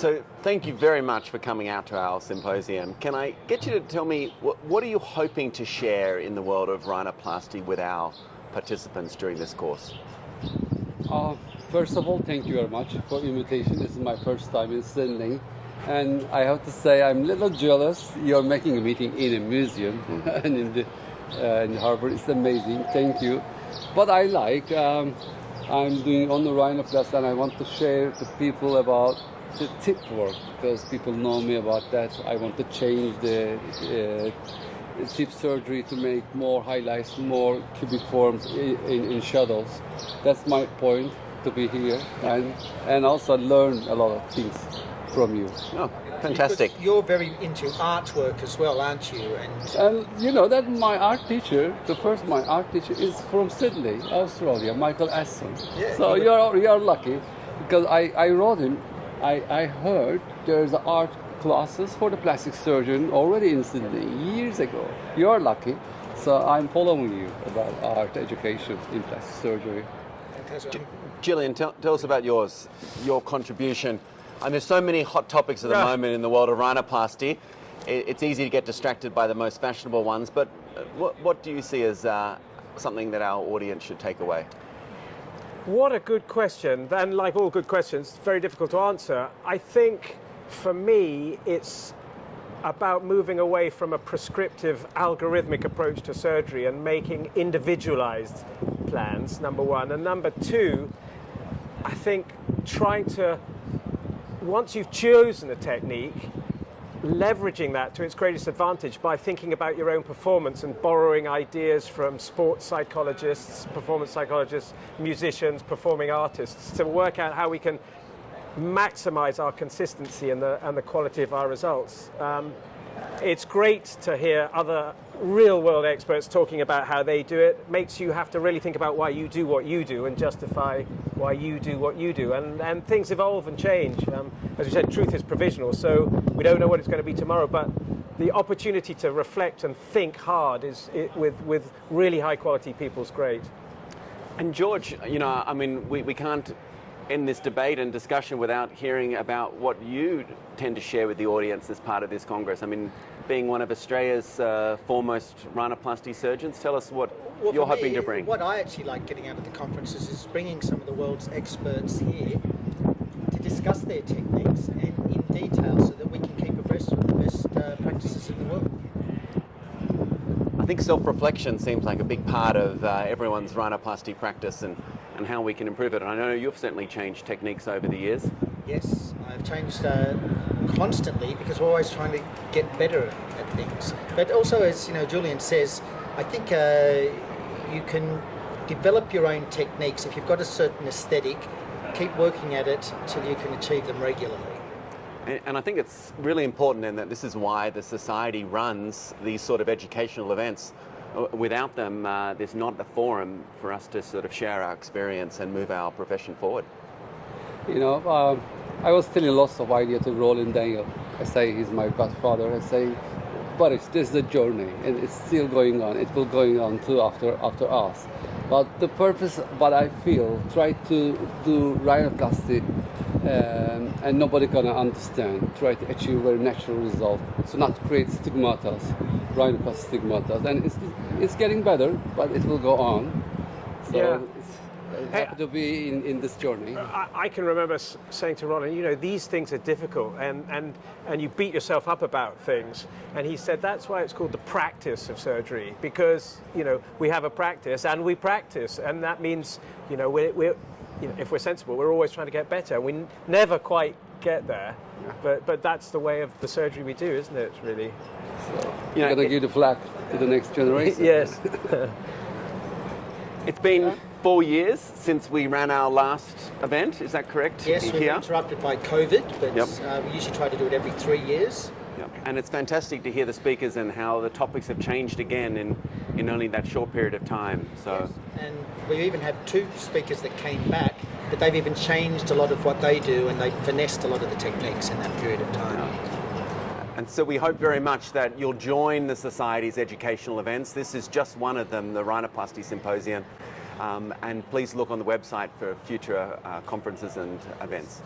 So thank you very much for coming out to our symposium. Can I get you to tell me, what are you hoping to share in the world of rhinoplasty with our participants during this course? First of all, thank you very much for the invitation. This is my first time in Sydney. And I have to say I'm a little jealous. You're making a meeting in a museum and in Harvey. It's amazing. Thank you. But I I'm doing on the rhinoplasty, and I want to share to people about the tip work, because people know me about that. I want to change the tip surgery to make more highlights, more cubic forms in shadows. That's my point, to be here and also learn a lot of things from you. Oh, fantastic. Because you're very into artwork as well, aren't you? And you know that my art teacher, my art teacher is from Sydney, Australia, Michael Asson. Yeah, so you're lucky, because I wrote him. I heard there's art classes for the plastic surgeon already in Sydney years ago. You're lucky. So I'm following you about art education in plastic surgery. Julian, tell us about your contribution. And there's so many hot topics at the moment in the world of rhinoplasty. It's easy to get distracted by the most fashionable ones, but what do you see as something that our audience should take away? What a good question. And like all good questions, it's very difficult to answer. I think for me, it's about moving away from a prescriptive algorithmic approach to surgery and making individualized plans, number one. And number two, I think trying to, once you've chosen a technique, leveraging that to its greatest advantage by thinking about your own performance and borrowing ideas from sports psychologists, performance psychologists, musicians, performing artists, to work out how we can maximize our consistency and the quality of our results. It's great to hear other real-world experts talking about how they do it. It makes you have to really think about why you do what you do and justify why you do what you do. And things evolve and change. As we said, truth is provisional, so we don't know what it's going to be tomorrow. But the opportunity to reflect and think hard with really high-quality people is great. And George, I mean, we can't end this debate and discussion without hearing about what you tend to share with the audience as part of this Congress. I mean, being one of Australia's foremost rhinoplasty surgeons, tell us what you're hoping to bring. What I actually like getting out of the conferences is bringing some of the world's experts here to discuss their techniques and in detail so that we can keep abreast with the best practices in the world. I think self-reflection seems like a big part of everyone's rhinoplasty practice and how we can improve it. And I know you've certainly changed techniques over the years. Yes, I've changed constantly because we're always trying to get better at things. But also, as Julian says, I think you can develop your own techniques. If you've got a certain aesthetic, keep working at it till you can achieve them regularly. And I think it's really important, and that this is why the Society runs these sort of educational events. Without them, there's not a forum for us to sort of share our experience and move our profession forward. I was telling lots of ideas to Roland Daniel. I say he's my godfather. I say, Barış, this is a journey, and it's still going on. It will going on too after us. But the purpose, what I feel, try to do rhinoplasty, and nobody gonna understand. Try to achieve very natural result. So not create stigmatas, rhinoplasty stigmatas, and it's getting better, but it will go on. So it's happy to be in this journey. I can remember saying to Roland, these things are difficult, and you beat yourself up about things. And he said that's why it's called the practice of surgery, because we have a practice and we practice, and that means we're if we're sensible, we're always trying to get better. We never quite get there, but that's the way of the surgery we do, isn't it? Really. So you're gonna give the flag to the next generation. Yes. It's been 4 years since we ran our last event, is that correct? Yes, we were interrupted by COVID, but we usually try to do it every 3 years. Yep. And it's fantastic to hear the speakers and how the topics have changed again in only that short period of time. So. Yes. And we even have 2 speakers that came back, but they've even changed a lot of what they do, and they've finessed a lot of the techniques in that period of time. And so we hope very much that you'll join the Society's educational events. This is just one of them, the Rhinoplasty Symposium. And please look on the website for future conferences and events.